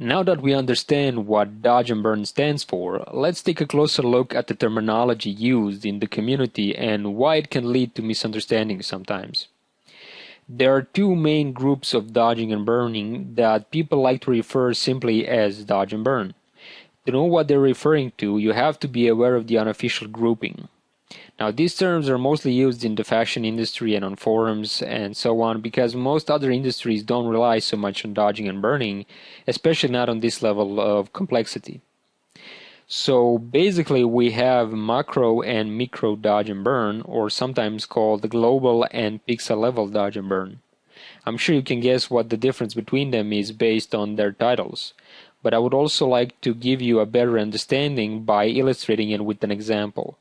Now that we understand what dodge and burn stands for, let's take a closer look at the terminology used in the community and why it can lead to misunderstandings sometimes. There are two main groups of dodging and burning that people like to refer simply as dodge and burn. To know what they're referring to, you have to be aware of the unofficial grouping. Now, these terms are mostly used in the fashion industry and on forums and so on because most other industries don't rely so much on dodging and burning, especially not on this level of complexity. So basically we have macro and micro dodge and burn, or sometimes called global and pixel level dodge and burn. I'm sure you can guess what the difference between them is based on their titles, but I would also like to give you a better understanding by illustrating it with an example.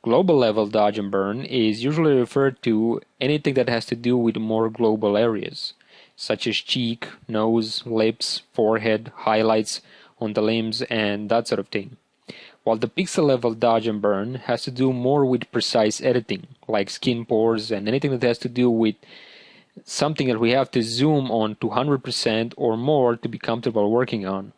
Global level dodge and burn is usually referred to anything that has to do with more global areas, such as cheek, nose, lips, forehead, highlights on the limbs, and that sort of thing. While the pixel level dodge and burn has to do more with precise editing, like skin pores and anything that has to do with something that we have to zoom on to 100% or more to be comfortable working on.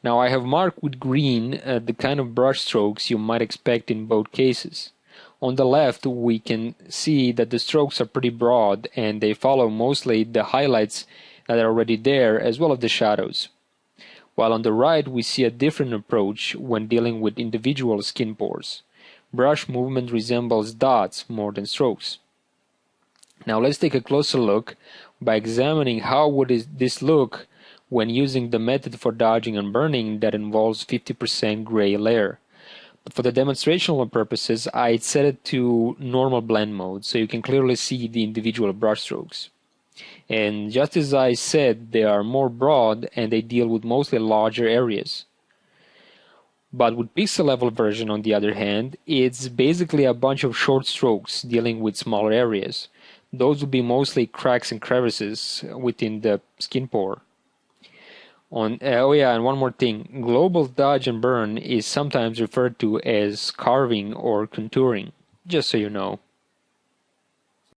Now I have marked with green the kind of brush strokes you might expect in both cases. On the left we can see that the strokes are pretty broad and they follow mostly the highlights that are already there as well as the shadows. While on the right we see a different approach when dealing with individual skin pores. Brush movement resembles dots more than strokes. Now let's take a closer look by examining how would this look when using the method for dodging and burning that involves 50% gray layer. But for the demonstrational purposes, I set it to normal blend mode so you can clearly see the individual brush strokes. And just as I said, they are more broad and they deal with mostly larger areas. But with pixel level version on the other hand, it's basically a bunch of short strokes dealing with smaller areas. Those would be mostly cracks and crevices within the skin pore. And one more thing, global dodge and burn is sometimes referred to as carving or contouring, just so you know.